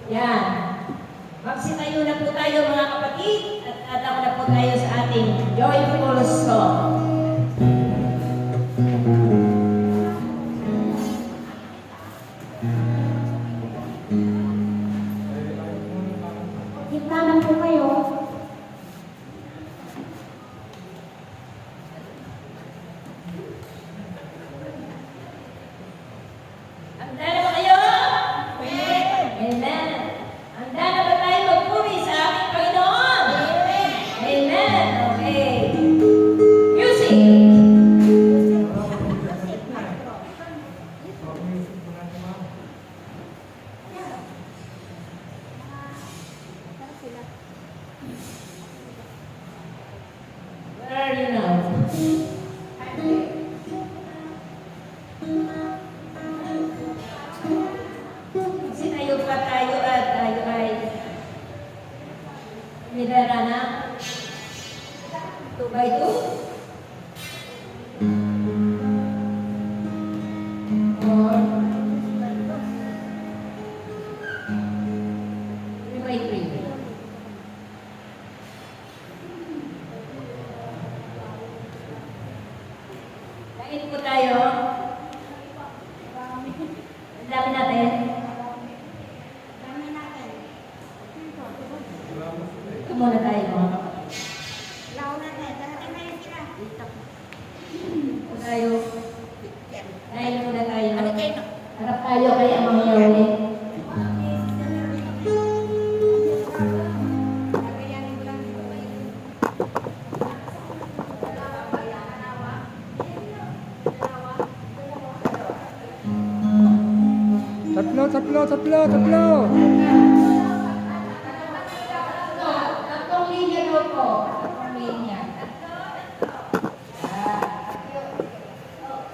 Yan. Magsitayo na po tayo mga kapatid at tatawa na po tayo sa ating joyful song. Gitna lang po kayo. Handa na ba kayo? Amen. Handa na ba tayo magpuri sa ating Panginoon? Amen. Okay. Music! Where are you now? Sinayo pa tayo at tayo ay nilala na 2 by 2. Or 3 by 3. Kain po tayo. Ang dami natin. Ito muna tayo mga kapatid. Ito tayo. Kain muna tayo. Harap tayo kaya ang mga ulit. Tatlo.